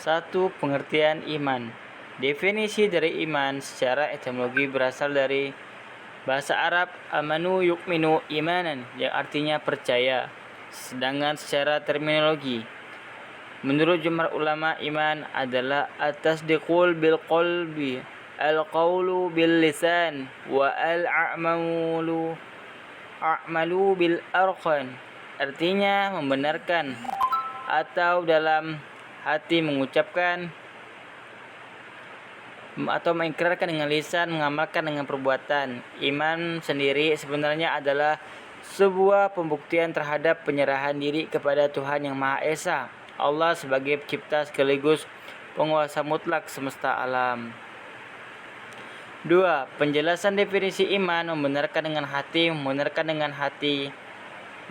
1. Pengertian iman. Definisi dari iman secara etimologi berasal dari bahasa Arab amanu yu'minu imanan yang artinya percaya. Sedangkan secara terminologi, menurut jumhur ulama, iman adalah at-tasdiqul bil qalbi, al-qawlu bil lisan, wa a'malu bil arqan. Artinya membenarkan atau dalam hati mengucapkan atau mengikrarkan dengan lisan, mengamalkan dengan perbuatan. Iman sendiri sebenarnya adalah sebuah pembuktian terhadap penyerahan diri kepada Tuhan Yang Maha Esa, Allah sebagai pencipta sekaligus penguasa mutlak semesta alam. 2. Penjelasan definisi iman. Membenarkan dengan hati.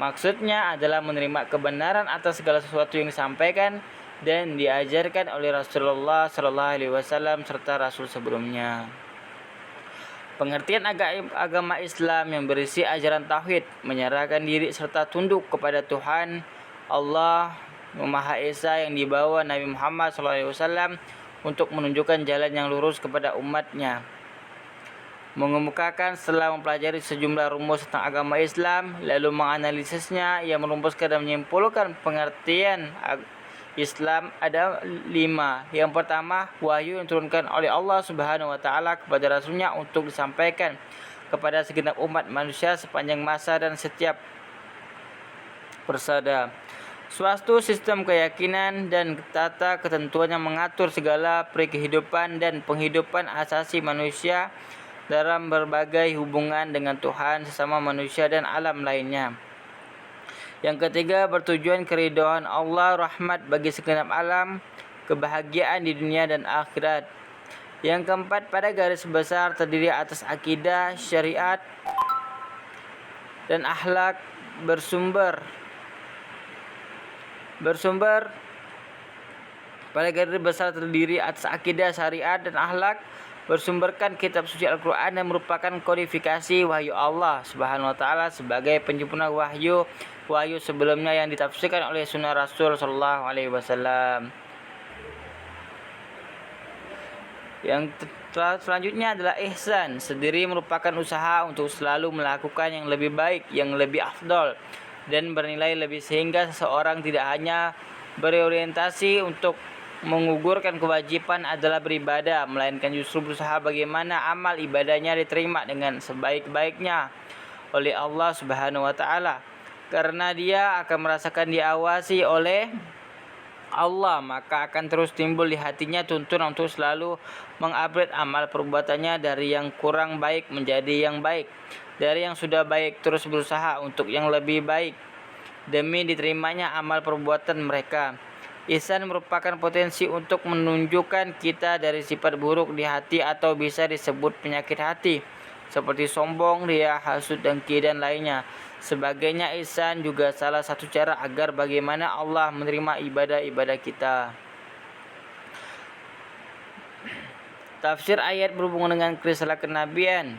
Maksudnya adalah menerima kebenaran atas segala sesuatu yang disampaikan dan diajarkan oleh Rasulullah SAW serta Rasul sebelumnya. Pengertian agama Islam yang berisi ajaran tauhid, menyerahkan diri serta tunduk kepada Tuhan Allah Maha Esa yang dibawa Nabi Muhammad SAW untuk menunjukkan jalan yang lurus kepada umatnya. Mengemukakan setelah mempelajari sejumlah rumus tentang agama Islam, lalu menganalisisnya, ia merumuskan dan menyimpulkan pengertian Islam ada 5. Yang pertama, wahyu yang diturunkan oleh Allah Subhanahu wa taala kepada Rasulnya untuk disampaikan kepada segenap umat manusia sepanjang masa dan setiap persada. Suatu sistem keyakinan dan tata ketentuan yang mengatur segala kehidupan dan penghidupan asasi manusia dalam berbagai hubungan dengan Tuhan, sesama manusia dan alam lainnya. Yang ketiga, bertujuan keridhaan Allah, rahmat bagi segenap alam, kebahagiaan di dunia dan akhirat. Yang keempat, pada garis besar terdiri atas akidah, syariat, dan akhlak bersumber pada garis besar terdiri atas akidah, syariat, dan akhlak bersumberkan kitab suci Al-Quran dan merupakan kodifikasi wahyu Allah Subhanahu wa taala sebagai penyempurna wahyu sebelumnya yang ditafsirkan oleh sunnah Rasul sallallahu alaihi wasallam. Yang selanjutnya adalah ihsan. Sendiri merupakan usaha untuk selalu melakukan yang lebih baik, yang lebih afdol dan bernilai lebih, sehingga seseorang tidak hanya berorientasi untuk mengugurkan kewajiban adalah beribadah, melainkan justru berusaha bagaimana amal ibadahnya diterima dengan sebaik-baiknya oleh Allah Subhanahu wa taala. Karena dia akan merasakan diawasi oleh Allah, maka akan terus timbul di hatinya tuntunan untuk selalu mengupgrade amal perbuatannya dari yang kurang baik menjadi yang baik, dari yang sudah baik terus berusaha untuk yang lebih baik demi diterimanya amal perbuatan mereka. Ihsan merupakan potensi untuk menunjukkan kita dari sifat buruk di hati atau bisa disebut penyakit hati seperti sombong, riya, hasud, dengki, dan lainnya. Sebagainya, ihsan juga salah satu cara agar bagaimana Allah menerima ibadah-ibadah kita. Tafsir ayat berhubungan dengan risalah kenabian.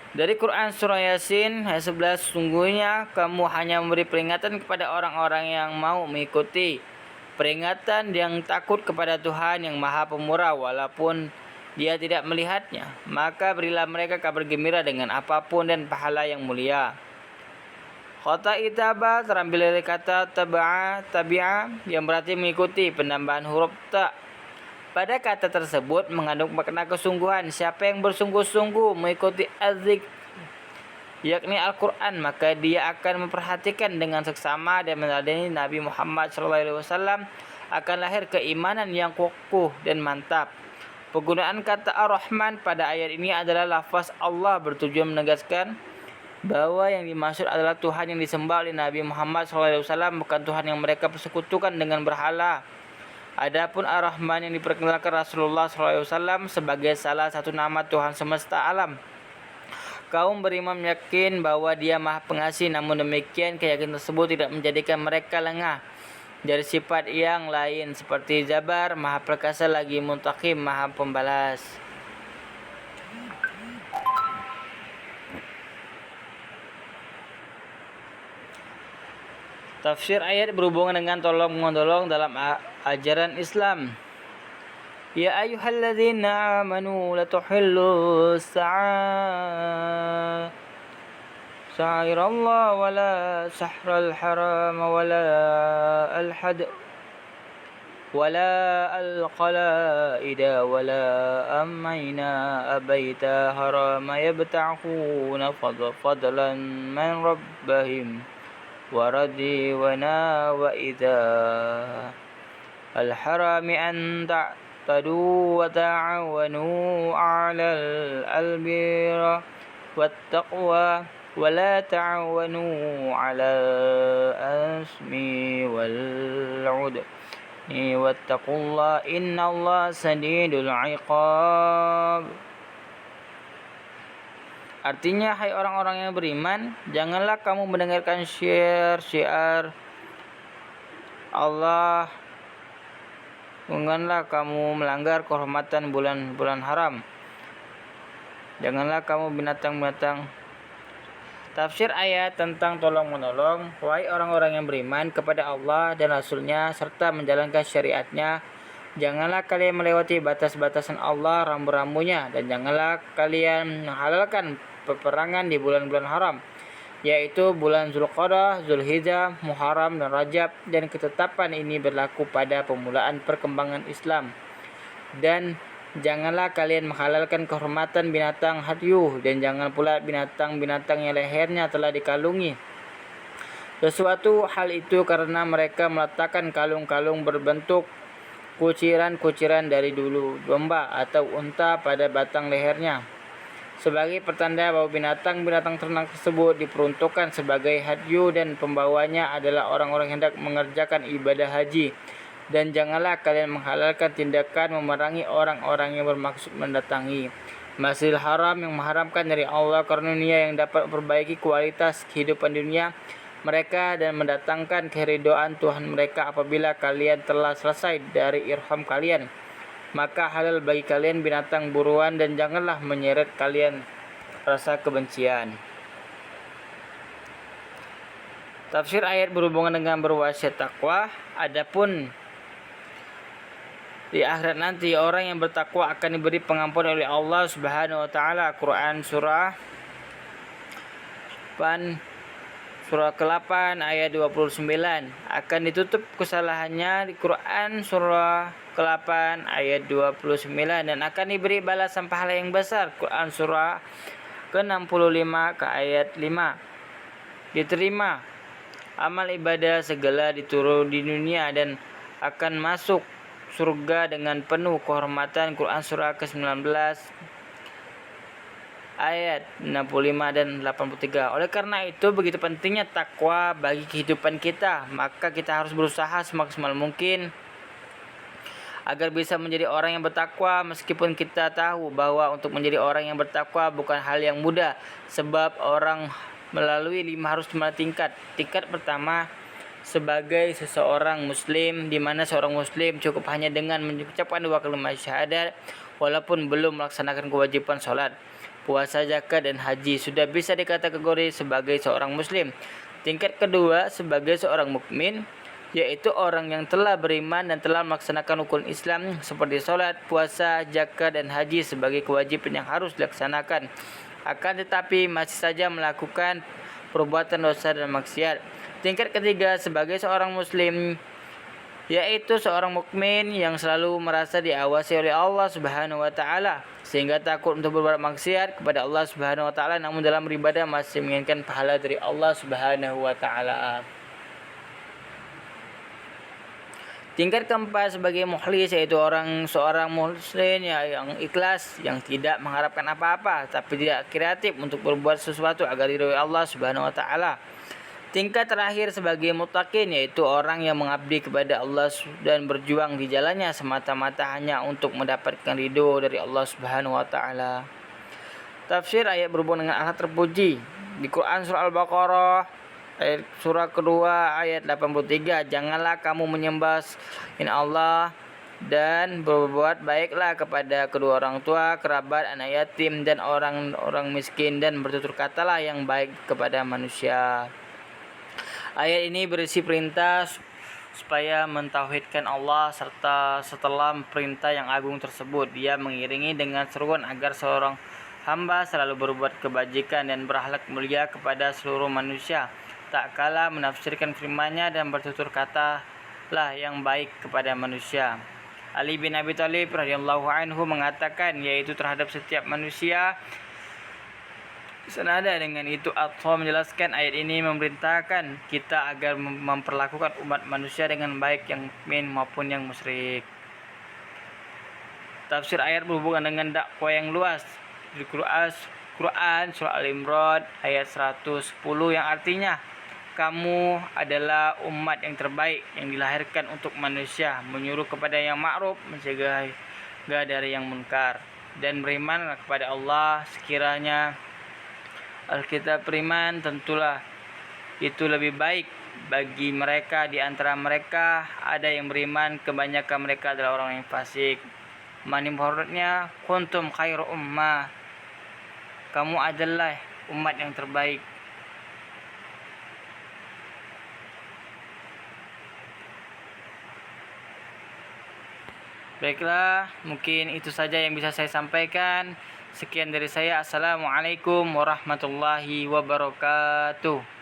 Dari Quran Surah Yasin ayat 11, sungguhnya kamu hanya memberi peringatan kepada orang-orang yang mau mengikuti, peringatan yang takut kepada Tuhan yang Maha Pemurah walaupun dia tidak melihatnya. Maka berilah mereka kabar gembira dengan apapun dan pahala yang mulia. Kata itaba terambil dari kata tabi'a yang berarti mengikuti, penambahan huruf ta. Pada kata tersebut mengandung makna kesungguhan. Siapa yang bersungguh-sungguh mengikuti az-zikr, yakni Al-Quran, maka dia akan memperhatikan dengan seksama dan meneladani Nabi Muhammad SAW, akan lahir keimanan yang kokoh dan mantap. Penggunaan kata Ar-Rahman pada ayat ini adalah lafaz Allah bertujuan menegaskan bahwa yang dimaksud adalah Tuhan yang disembah oleh Nabi Muhammad SAW, bukan Tuhan yang mereka persekutukan dengan berhala. Adapun Ar-Rahman yang diperkenalkan Rasulullah SAW sebagai salah satu nama Tuhan semesta alam. Kaum beriman yakin bahwa Dia Maha Pengasih, namun demikian keyakinan tersebut tidak menjadikan mereka lengah dari sifat yang lain seperti Jabar, Maha Perkasa, lagi Muntaqim, Maha Pembalas. Tafsir ayat berhubungan dengan tolong-menolong dalam ajaran Islam. Ya ayyuhalladzina amanu la tuhillu sa'irallah wa la sahral haram wa la al-had ولا القلائد ولا أمينا أبيت حرام يبتعون فضلا من ربهم ورديونا وإذا الحرام أن تعتدوا وتعاونوا على البر والتقوى ولا تعاونوا على الإثم والعدوان wattaqullah innallaha sadidul iqab. Artinya, hai orang-orang yang beriman, janganlah kamu mendengarkan syiar Allah, janganlah kamu melanggar kehormatan bulan-bulan haram, janganlah kamu binatang-binatang. Tafsir ayat tentang tolong-menolong. Wahai orang-orang yang beriman kepada Allah dan Rasul-Nya serta menjalankan syariatnya, janganlah kalian melewati batas-batasan Allah rambu-rambunya, dan janganlah kalian menghalalkan peperangan di bulan-bulan haram, yaitu bulan Zulqa'dah, Zulhijjah, Muharram, dan Rajab, dan ketetapan ini berlaku pada permulaan perkembangan Islam. Dan janganlah kalian menghalalkan kehormatan binatang hadyu, dan jangan pula binatang-binatang yang lehernya telah dikalungi sesuatu hal itu karena mereka meletakkan kalung-kalung berbentuk kuciran-kuciran dari dulu domba atau unta pada batang lehernya sebagai pertanda bahwa binatang-binatang ternak tersebut diperuntukkan sebagai hadyu dan pembawanya adalah orang-orang yang hendak mengerjakan ibadah haji. Dan janganlah kalian menghalalkan tindakan memerangi orang-orang yang bermaksud mendatangi Masjidil Haram yang mengharamkan dari Allah karunia yang dapat memperbaiki kualitas kehidupan dunia mereka dan mendatangkan keridhaan Tuhan mereka. Apabila kalian telah selesai dari ihram kalian, maka halal bagi kalian binatang buruan, dan janganlah menyeret kalian rasa kebencian. Tafsir ayat berhubungan dengan berwasiat takwa. Adapun di akhirat nanti orang yang bertakwa akan diberi pengampunan oleh Allah Subhanahu wa taala. Quran surah ke-8 ayat 29. Akan ditutup kesalahannya di Quran surah ke-8 ayat 29 dan akan diberi balasan pahala yang besar. Quran surah ke-65 ke ayat 5. Diterima amal ibadah segala diturun di dunia dan akan masuk surga dengan penuh kehormatan. Quran surah ke-19 ayat 65 dan 83. Oleh karena itu begitu pentingnya takwa bagi kehidupan kita, maka kita harus berusaha semaksimal mungkin agar bisa menjadi orang yang bertakwa, meskipun kita tahu bahwa untuk menjadi orang yang bertakwa bukan hal yang mudah, sebab orang melalui 5 tingkat. Tingkat pertama sebagai seseorang muslim, di mana seorang muslim cukup hanya dengan mengucapkan 2 kalimat syahadat walaupun belum melaksanakan kewajiban salat, puasa, zakat dan haji, sudah bisa dikategori sebagai seorang muslim. Tingkat kedua sebagai seorang mukmin, yaitu orang yang telah beriman dan telah melaksanakan rukun Islam seperti salat, puasa, zakat dan haji sebagai kewajiban yang harus dilaksanakan, akan tetapi masih saja melakukan perbuatan dosa dan maksiat. Tingkat ketiga sebagai seorang muslim, yaitu seorang mukmin yang selalu merasa diawasi oleh Allah Subhanahu wa taala sehingga takut untuk berbuat maksiat kepada Allah Subhanahu wa taala, namun dalam beribadah masih menginginkan pahala dari Allah Subhanahu wa taala. Tingkat keempat sebagai mukhlis, yaitu seorang muslim yang ikhlas, yang tidak mengharapkan apa-apa tapi tidak kreatif untuk berbuat sesuatu agar diridhoi Allah Subhanahu wa taala. Tingkat terakhir sebagai muttaqin, yaitu orang yang mengabdi kepada Allah dan berjuang di jalannya semata-mata hanya untuk mendapatkan ridho dari Allah Subhanahu wa taala. Tafsir ayat berhubungan dengan akhlak terpuji di Quran surah Al-Baqarah ayat surah kedua ayat 83. Janganlah kamu menyembah selain Allah dan berbuat baiklah kepada kedua orang tua, kerabat, anak yatim dan orang-orang miskin, dan bertutur katalah yang baik kepada manusia. Ayat ini berisi perintah supaya mentauhidkan Allah, serta setelah perintah yang agung tersebut, dia mengiringi dengan seruan agar seorang hamba selalu berbuat kebajikan dan berakhlak mulia kepada seluruh manusia, tak kalah menafsirkan firman-Nya dan bertutur katalah yang baik kepada manusia. Ali bin Abi Thalib radhiyallahu anhu mengatakan, yaitu terhadap setiap manusia. Senada dengan itu, Athha menjelaskan ayat ini memerintahkan kita agar memperlakukan umat manusia dengan baik, yang mukmin maupun yang musyrik. Tafsir ayat berhubungan dengan dakwah yang luas di Quran surah Al-Imran ayat 110 yang artinya, kamu adalah umat yang terbaik yang dilahirkan untuk manusia, menyuruh kepada yang ma'ruf, mencegah dari yang munkar, dan beriman kepada Allah. Sekiranya Alkitab beriman, tentulah itu lebih baik bagi mereka. Di antara mereka ada yang beriman, kebanyakan mereka adalah orang yang fasik. Mani muhurutnya, kuntum khairu ummah, kamu adalah umat yang terbaik. Baiklah, mungkin itu saja yang bisa saya sampaikan. Sekian dari saya. Assalamualaikum warahmatullahi wabarakatuh.